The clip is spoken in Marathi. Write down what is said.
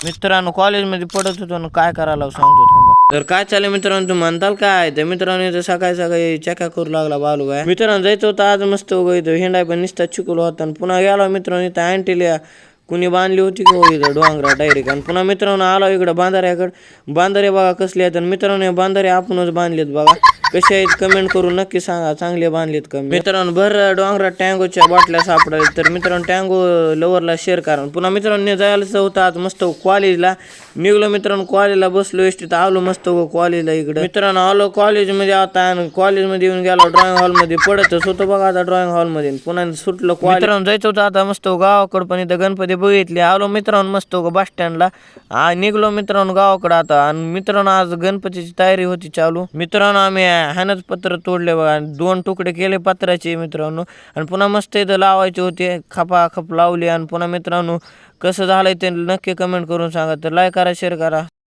मित्रांनो कॉलेजमध्ये पडत होतो ना, काय करायला सांगतो थांबा. तर काय चालेल मित्रांनो, तुम्ही म्हणताल काय तर मित्रांनो, इथं सकाळी सकाळी चॅका करू लागला बालू काय. मित्रांनो जायचं होतं आज मस्त इथं हिंडाय, पण निसता चिकूल होता आणि पुन्हा गेला मित्रांनो इथं अँटिलिया कुणी बांधली होती की हो इथं डोंगरा डायरेक्ट. आणि पुन्हा मित्रांनो आला इकडं बांधाऱ्याकडं. बांधारे बघा कसले आहेत, आणि मित्रांनो बांधारे आपणच बांधलेत बघा. कसे आहेत कमेंट करून नक्की सांगा, चांगले बांधलेत का मित्रांनो. भर डोंगरात टँगोच्या बाटल्या सापडायला, तर मित्रांनो टँगो लवरला शेअर करा. पुन्हा मित्रांनो जायला होतं आज मस्त कॉलेजला निघलो मित्रांनो. कॉलेजला बसलो एसटीत आलो मस्त कॉलेजला इकडं. मित्रांनो आलो कॉलेजमध्ये आता, आणि कॉलेजमध्ये येऊन गेलो ड्रॉइंग हॉलमध्ये. पडतच होतो बघा आता ड्रॉइंग हॉलमध्ये. पुन्हा सुटलो मित्रांनो, जायचं होतं आता मस्त गावाकडं, पण इथं गणपती बघितले. आलो मित्रांनो मस्त बस स्टँडला. निघलो मित्रांनो गावाकडं आता. आणि मित्रांनो आज गणपतीची तयारी होती चालू. मित्रांनो आम्ही ह्यानंच पत्र तोडले बघा, 2 तुकडे केले पत्राचे मित्रांनो. आणि पुन्हा मस्त इथं लावायचे होते, खपाखप लावले. आणि पुन्हा मित्रांनो कसं झालंय ते नक्की कमेंट करून सांगा. तर लाईक करा, शेअर करा.